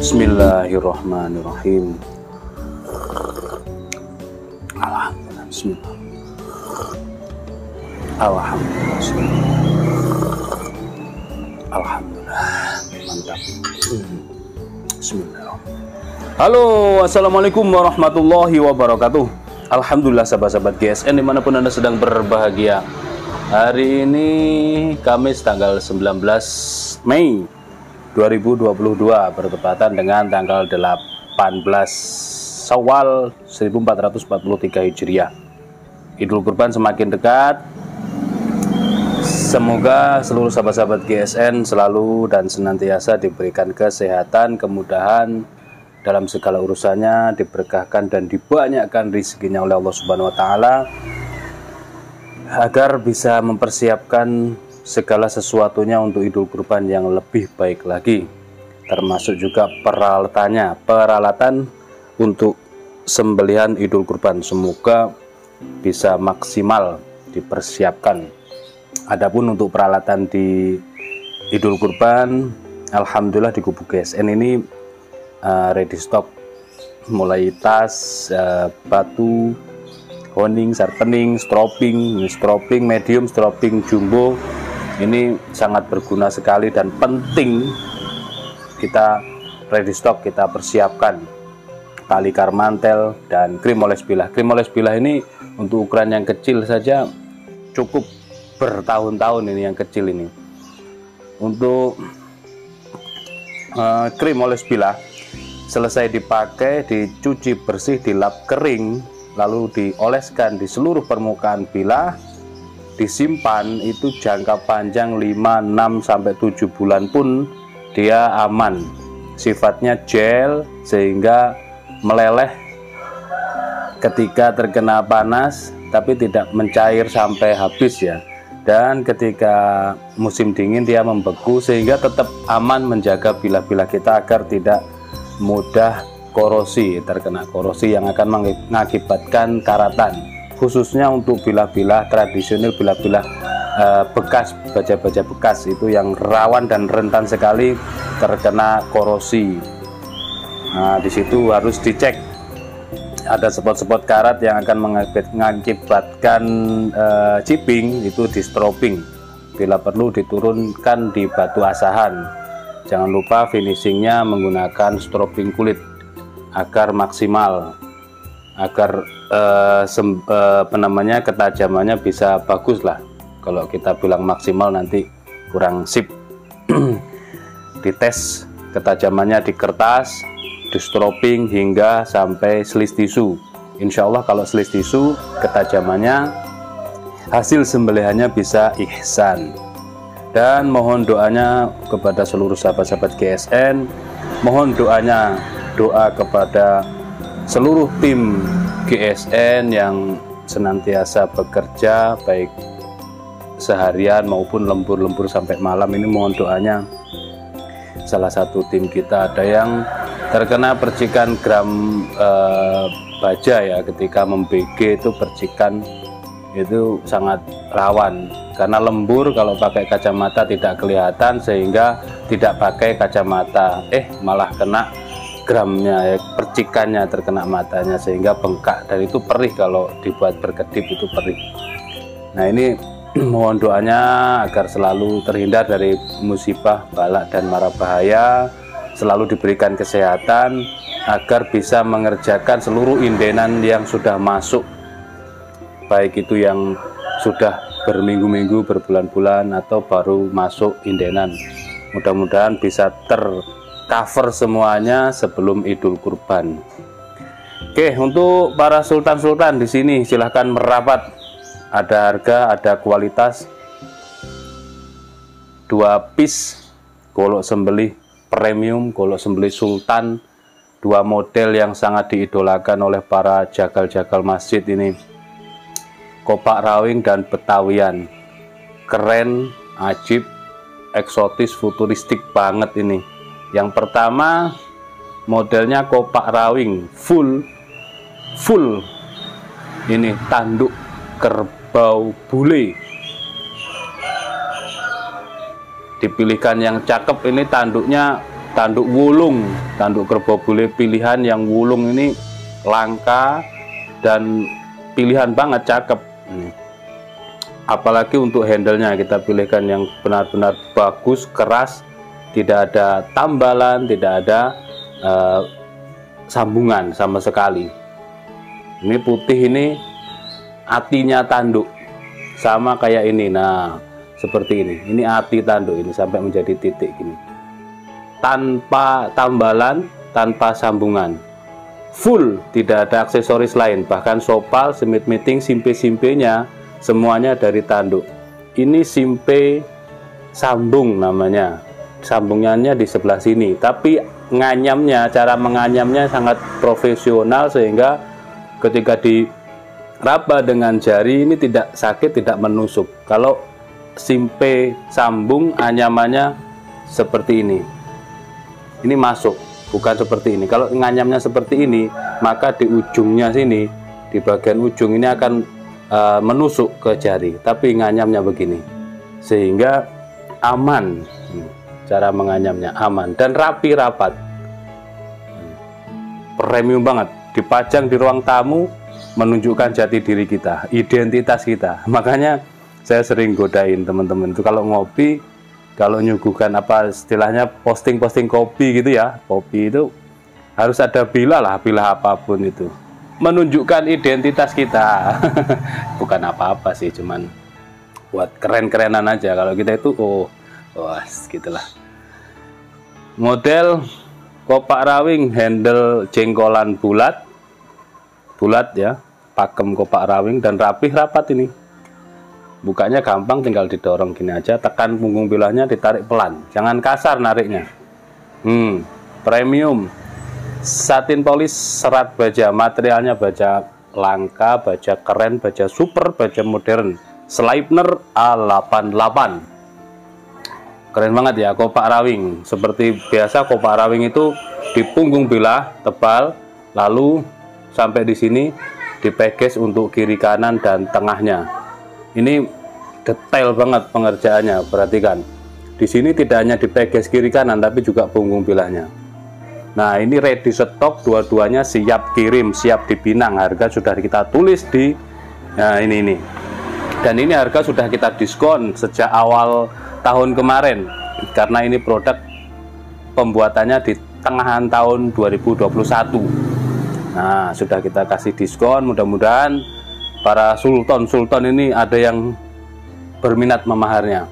Bismillahirrahmanirrahim. Alhamdulillah. Bismillah. Alhamdulillah. Alhamdulillah. Mantap. Bismillah. Halo, assalamualaikum warahmatullahi wabarakatuh. Alhamdulillah sahabat-sahabat GSN dimanapun Anda sedang berbahagia. Hari ini Kamis tanggal 19 Mei 2022 bertepatan dengan tanggal 18 Syawal 1443 Hijriah. Idul Kurban semakin dekat. Semoga seluruh sahabat-sahabat GSN selalu dan senantiasa diberikan kesehatan, kemudahan dalam segala urusannya, diberkahkan dan dibanyakkan rezekinya oleh Allah Subhanahu wa taala agar bisa mempersiapkan segala sesuatunya untuk Idul Kurban yang lebih baik lagi, termasuk juga peralatan untuk sembelihan Idul Kurban. Semoga bisa maksimal dipersiapkan. Adapun untuk peralatan di Idul Kurban, alhamdulillah di kubu GSN ini ready stock, mulai tas, batu, honing, sarpening, stroping medium, stroping jumbo. Ini sangat berguna sekali dan penting kita ready stock, kita persiapkan. Tali karmantel dan krim oles bilah. Krim oles bilah ini untuk ukuran yang kecil saja cukup bertahun-tahun, ini yang kecil ini. Untuk krim oles bilah selesai dipakai, dicuci bersih, dilap kering, lalu dioleskan di seluruh permukaan bilah, disimpan, itu jangka panjang 5, 6 sampai 7 bulan pun dia aman. Sifatnya gel sehingga meleleh ketika terkena panas tapi tidak mencair sampai habis ya. Dan ketika musim dingin dia membeku sehingga tetap aman menjaga bilah-bilah kita agar tidak mudah korosi, terkena korosi yang akan mengakibatkan karatan. Khususnya untuk bilah-bilah tradisional, bilah-bilah bekas, baja-baja bekas itu yang rawan dan rentan sekali terkena korosi. Nah, di situ harus dicek. Ada spot-spot karat yang akan mengakibatkan chipping, itu di stroping. Bila perlu diturunkan di batu asahan. Jangan lupa finishingnya menggunakan stroping kulit agar maksimal, agar ketajamannya bisa bagus lah. Kalau kita bilang maksimal nanti kurang sip. dites ketajamannya di kertas, di stroping hingga sampai slis tisu. Insya Allah kalau slis tisu ketajamannya, hasil sembelihannya bisa ihsan. Dan mohon doanya kepada seluruh sahabat-sahabat GSN, mohon doanya, doa kepada seluruh tim GSN yang senantiasa bekerja baik seharian maupun lembur-lembur sampai malam. Ini mohon doanya. Salah satu tim kita ada yang terkena percikan gram baja ya, ketika mem-BG itu percikan itu sangat rawan karena lembur. Kalau pakai kacamata tidak kelihatan sehingga tidak pakai kacamata, malah kena gramnya ya, percikannya terkena matanya sehingga bengkak, dan itu perih kalau dibuat berkedip, itu perih. Nah ini mohon doanya agar selalu terhindar dari musibah, balak dan mara bahaya, selalu diberikan kesehatan agar bisa mengerjakan seluruh indenan yang sudah masuk, baik itu yang sudah berminggu-minggu, berbulan-bulan atau baru masuk indenan. Mudah-mudahan bisa tercover semuanya sebelum Idul Kurban. Oke, untuk para sultan-sultan di sini silahkan merapat. Ada harga, ada kualitas. 2 piece golok sembelih premium, golok sembelih sultan, 2 model yang sangat diidolakan oleh para jagal-jagal masjid ini. Kopak rawing dan betawian, keren, ajib, eksotis, futuristik banget ini. Yang pertama modelnya kopak rawing full ini tanduk kerbau bule, dipilihkan yang cakep. Ini tanduknya tanduk wulung, tanduk kerbau bule pilihan yang wulung ini langka dan pilihan banget, cakep. Apalagi untuk handlenya kita pilihkan yang benar-benar bagus, keras, tidak ada tambalan, tidak ada sambungan sama sekali. Ini putih, ini atinya tanduk sama kayak ini. Nah seperti ini ati tanduk ini sampai menjadi titik gini, tanpa tambalan, tanpa sambungan, full, tidak ada aksesoris lain. Bahkan sopal, semit miting, simpe-simpenya semuanya dari tanduk. Ini simpe sambung namanya, sambungannya di sebelah sini, tapi nganyamnya, cara menganyamnya sangat profesional sehingga ketika diraba dengan jari ini tidak sakit, tidak menusuk. Kalau simpe sambung anyamannya seperti ini masuk, bukan seperti ini. Kalau nganyamnya seperti ini, maka di ujungnya sini, di bagian ujung ini akan menusuk ke jari, tapi nganyamnya begini sehingga aman. Cara menganyamnya aman dan rapi, rapat, premium banget. Dipajang di ruang tamu menunjukkan jati diri kita, identitas kita. Makanya saya sering godain teman-teman itu kalau ngopi, kalau nyuguhkan apa istilahnya posting-posting kopi gitu ya, kopi itu harus ada bila apapun itu menunjukkan identitas kita. Bukan apa-apa sih, cuman buat keren-kerenan aja. Kalau kita itu gitulah. Model kopak rawing, handle jengkolan bulat ya, pakem kopak rawing dan rapih, rapat. Ini bukanya gampang, tinggal didorong gini aja, tekan punggung bilahnya, ditarik pelan, jangan kasar nariknya. Premium, satin polis, serat baja, materialnya baja langka, baja keren, baja super, baja modern, Sleipner A88. Keren banget ya, kopak rawing. Seperti biasa kopak rawing itu di punggung bilah tebal, lalu sampai di sini dipeges untuk kiri kanan dan tengahnya. Ini detail banget pengerjaannya, perhatikan. Di sini tidak hanya dipeges kiri kanan tapi juga punggung bilahnya. Nah ini ready stock, dua-duanya siap kirim, siap dipinang. Harga sudah kita tulis di ini. Dan ini harga sudah kita diskon sejak awal tahun kemarin karena ini produk pembuatannya di tengahan tahun 2021. Nah sudah kita kasih diskon, mudah-mudahan para sultan ini ada yang berminat memaharnya.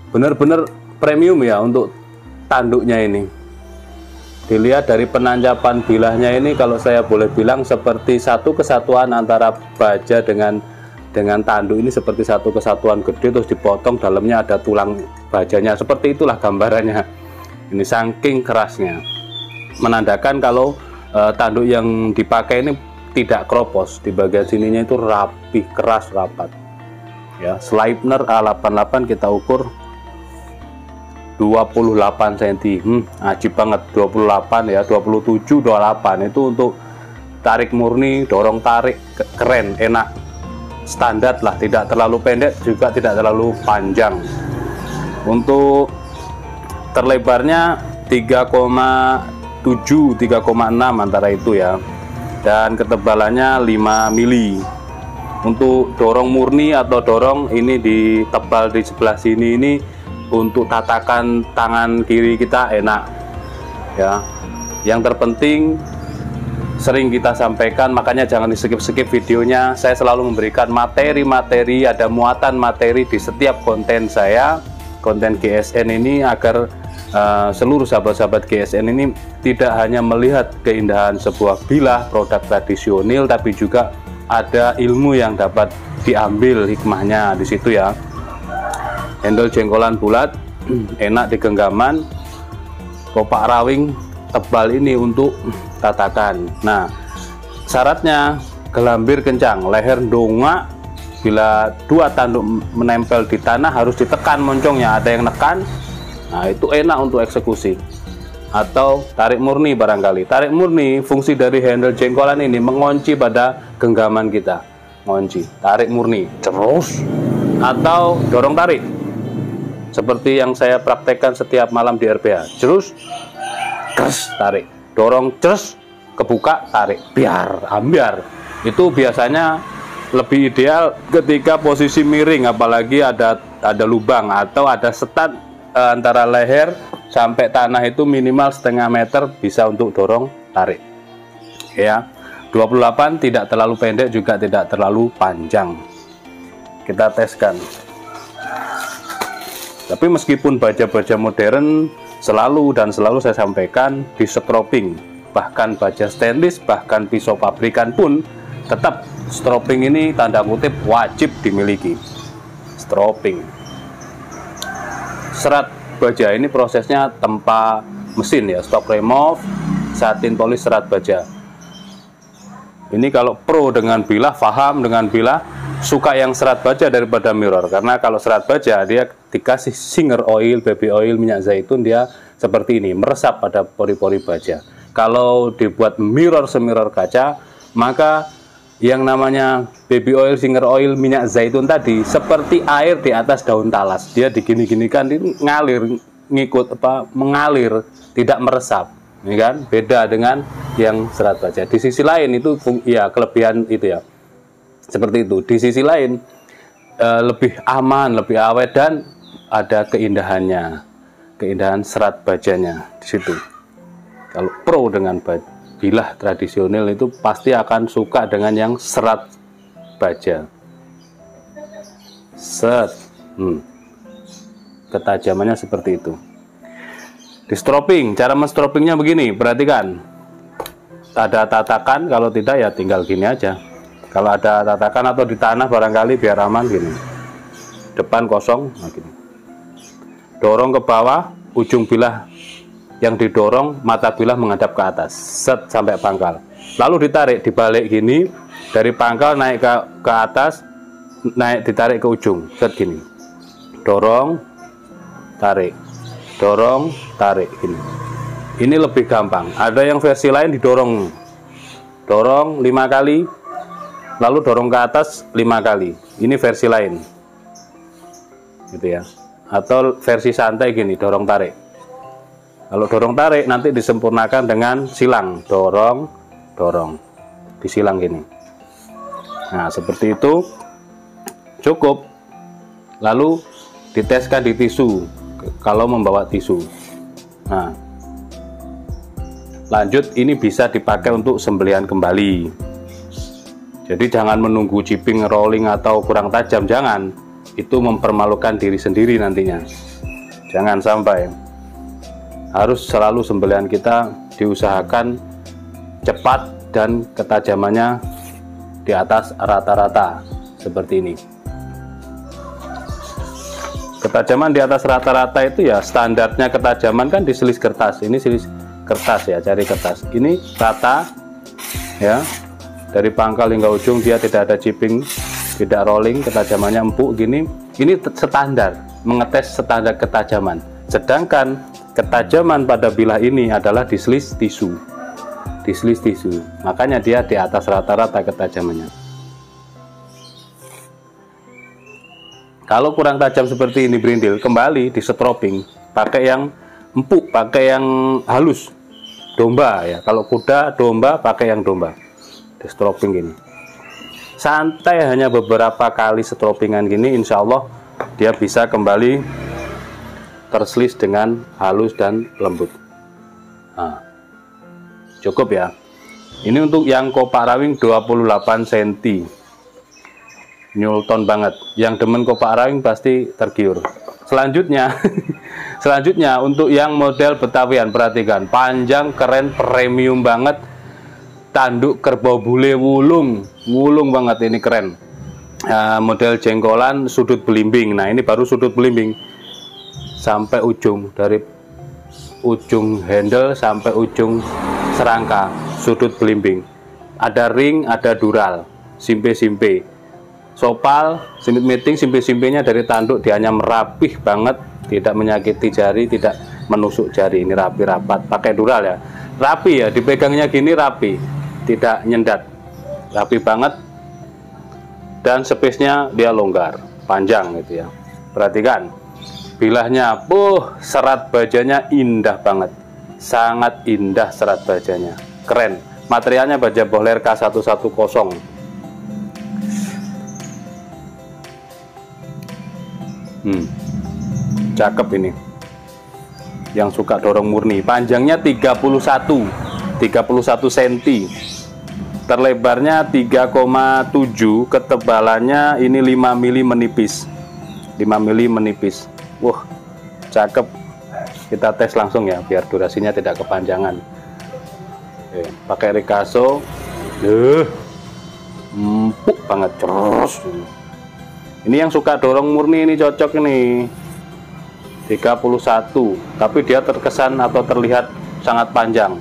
Benar-benar premium ya untuk tanduknya ini. Dilihat dari penancapan bilahnya ini, kalau saya boleh bilang seperti satu kesatuan antara baja dengan tanduk ini, seperti satu kesatuan gede terus dipotong, dalamnya ada tulang bajanya, seperti itulah gambarannya. Ini saking kerasnya, menandakan kalau tanduk yang dipakai ini tidak kropos, di bagian sininya itu rapi, keras, rapat ya. Sleipner A88 kita ukur 28 cm, ajib banget, 28 ya, 27, 28 itu untuk tarik murni, dorong tarik keren, enak, standar lah, tidak terlalu pendek juga tidak terlalu panjang. Untuk terlebarnya 3,7, 3,6 antara itu ya, dan ketebalannya 5 mili. Untuk dorong murni atau dorong ini di tebal di sebelah sini ini, untuk tatakan tangan kiri kita enak ya. Yang terpenting sering kita sampaikan, makanya jangan di skip videonya, saya selalu memberikan materi-materi, ada muatan materi di setiap konten saya, konten GSN ini, agar seluruh sahabat-sahabat GSN ini tidak hanya melihat keindahan sebuah bilah produk tradisional, tapi juga ada ilmu yang dapat diambil hikmahnya di situ ya. Handle jengkolan bulat, enak di genggaman, kopak rawing tebal ini untuk tatakan. Nah, syaratnya gelambir kencang, leher dongak. Bila dua tanduk menempel di tanah harus ditekan moncongnya, ada yang nekan. Nah, itu enak untuk eksekusi. Atau tarik murni barangkali. Tarik murni, fungsi dari handle jengkolan ini mengunci pada genggaman kita. Ngunci, tarik murni, terus. Atau dorong tarik. Seperti yang saya praktekkan setiap malam di RPH. Terus, kres, tarik. Dorong, terus, kebuka, tarik. Biar, ambiar. Itu biasanya lebih ideal ketika posisi miring, apalagi ada lubang atau ada setat antara leher sampai tanah, itu minimal setengah meter, bisa untuk dorong tarik ya. 28 tidak terlalu pendek juga tidak terlalu panjang. Kita teskan. Tapi meskipun baja-baja modern selalu saya sampaikan di stropping, bahkan baja stainless, bahkan pisau pabrikan pun tetap stropping ini tanda kutip wajib dimiliki. Stropping. Serat baja ini prosesnya tanpa mesin ya, stock remove, satin polis serat baja. Ini kalau pro dengan bilah, paham dengan bilah, suka yang serat baja daripada mirror, karena kalau serat baja dia dikasih singer oil, baby oil, minyak zaitun, dia seperti ini, meresap pada pori-pori baja. Kalau dibuat mirror semirror kaca, maka yang namanya baby oil, singer oil, minyak zaitun tadi seperti air di atas daun talas, dia digini-ginikan, ngalir, ngikut mengalir, tidak meresap, ya kan? Beda dengan yang serat baja. Di sisi lain itu ya kelebihan itu ya, seperti itu. Di sisi lain lebih aman, lebih awet, dan ada keindahannya, keindahan serat bajanya di situ. Kalau pro dengan bilah tradisional itu pasti akan suka dengan yang serat baja. Set, ketajamannya seperti itu. Di stropping, cara menstroppingnya begini, perhatikan. Ada tatakan, kalau tidak ya tinggal gini aja. Kalau ada tatakan atau di tanah barangkali biar aman gini. Depan kosong, nah gini. Dorong ke bawah, ujung bilah yang didorong, mata bilah menghadap ke atas, set sampai pangkal. Lalu ditarik, dibalik gini, dari pangkal naik ke atas, naik ditarik ke ujung, set gini. Dorong, tarik, dorong, tarik gini. Ini lebih gampang. Ada yang versi lain didorong, dorong 5 kali, lalu dorong ke atas 5 kali. Ini versi lain, gitu ya. Atau versi santai gini, dorong tarik. Kalau dorong tarik nanti disempurnakan dengan silang, dorong, dorong, disilang gini. Nah, seperti itu cukup. Lalu diteskan di tisu, kalau membawa tisu. Nah, lanjut, ini bisa dipakai untuk sembelihan kembali. Jadi jangan menunggu chipping, rolling atau kurang tajam, jangan. Itu mempermalukan diri sendiri nantinya. jangan sampai. Harus selalu sembelihan kita diusahakan cepat dan ketajamannya di atas rata-rata seperti ini. Ketajaman di atas rata-rata itu ya standarnya ketajaman kan di selis kertas. Ini selis kertas ya, cari kertas. Ini rata ya, dari pangkal hingga ujung dia tidak ada chipping, tidak rolling, ketajamannya empuk gini. Ini standar, mengetes standar ketajaman. Sedangkan ketajaman pada bilah ini adalah di selis tisu. Di selis tisu, makanya dia di atas rata-rata ketajamannya. Kalau kurang tajam seperti ini berindil, kembali di setroping, pakai yang empuk, pakai yang halus, domba ya. Kalau kuda, domba, pakai yang domba. Di setroping gini, santai, hanya beberapa kali setropingan gini, insya Allah dia bisa kembali terselis dengan halus dan lembut. Nah, cukup ya. Ini untuk yang kopak rawing 28 cm, Newton banget. Yang demen kopak rawing pasti tergiur. Selanjutnya selanjutnya untuk yang model Betawian, perhatikan, panjang, keren, premium banget, tanduk kerbau bule wulung banget, ini keren. Model jengkolan sudut belimbing. Nah, ini baru sudut belimbing sampai ujung, dari ujung handle sampai ujung serangka sudut belimbing. Ada ring, ada dural, simpe-simpe, sopal, simit meeting, simpe-simpenya dari tanduk dianyam rapih banget, tidak menyakiti jari, tidak menusuk jari. Ini rapi rapat, pakai dural ya, rapi ya, dipegangnya gini rapi, tidak nyendat, rapi banget. Dan space-nya dia longgar, panjang gitu ya. Perhatikan bilahnya, serat bajanya indah banget, sangat indah serat bajanya, keren. Materialnya baja Bohler K110. Cakep ini. Yang suka dorong murni, panjangnya 31 cm, terlebarnya 3,7, ketebalannya ini 5 mili menipis, 5 mili menipis. Wah, cakep. Kita tes langsung ya, biar durasinya tidak kepanjangan. Oke, pakai Ricasso, empuk banget, terus. Ini yang suka dorong murni ini cocok ini. 31, tapi dia terkesan atau terlihat sangat panjang.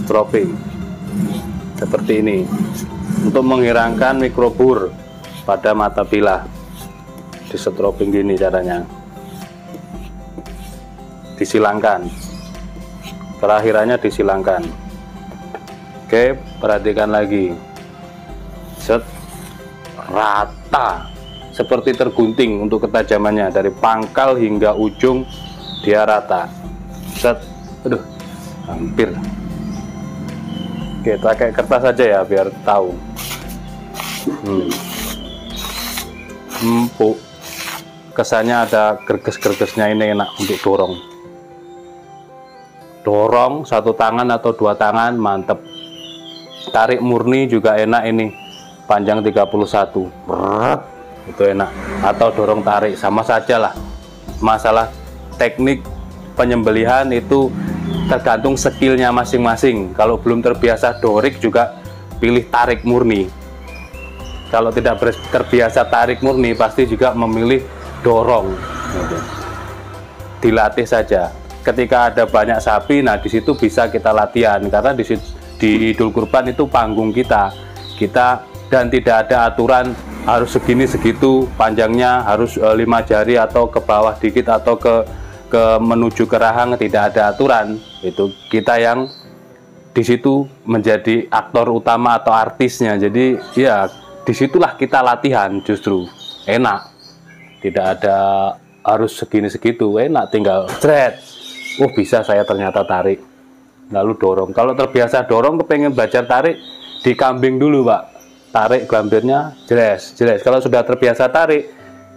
Stropping seperti ini untuk menghilangkan mikrobur pada mata bilah. Di stropping gini caranya, disilangkan, terakhirannya disilangkan. Oke, perhatikan lagi, set, rata, seperti tergunting untuk ketajamannya, dari pangkal hingga ujung dia rata, set. Aduh, hampir. Oke, pakai kertas saja ya biar tahu. Empuk, kesannya ada gerges-gergesnya, ini enak untuk dorong satu tangan atau dua tangan, mantep. Tarik murni juga enak ini, panjang 31, itu enak. Atau dorong tarik, sama saja lah. Masalah teknik penyembelihan itu tergantung skillnya masing-masing. Kalau belum terbiasa dorik juga pilih tarik murni. Kalau tidak terbiasa tarik murni pasti juga memilih dorong. Dilatih saja. Ketika ada banyak sapi, nah di situ bisa kita latihan, karena di Idul Kurban itu panggung kita, dan tidak ada aturan harus segini segitu panjangnya, harus 5 jari atau ke bawah dikit atau ke menuju ke rahang, tidak ada aturan. Itu kita yang di situ menjadi aktor utama atau artisnya. Jadi ya disitulah kita latihan, justru enak, tidak ada harus segini segitu, enak, tinggal thread. Oh, bisa saya ternyata tarik, lalu dorong. Kalau terbiasa dorong, kepengen belajar tarik, dikambing dulu Pak, tarik gambirnya jelas. Kalau sudah terbiasa tarik,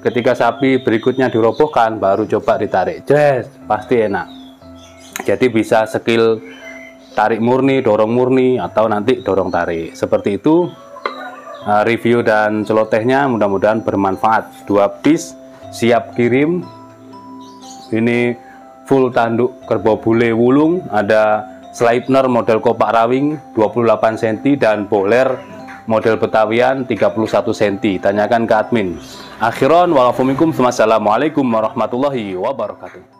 ketika sapi berikutnya dirobohkan baru coba ditarik, jelas, pasti enak. Jadi bisa skill tarik murni, dorong murni, atau nanti dorong tarik, seperti itu. Review dan celotehnya mudah-mudahan bermanfaat. 2 piece siap kirim Ini full tanduk kerbau bule wulung, ada Sleipner model kopak rawing 28 cm dan boler model betawian 31 cm. Tanyakan ke admin. Akhiron walafumikum, wassalamualaikum warahmatullahi wabarakatuh.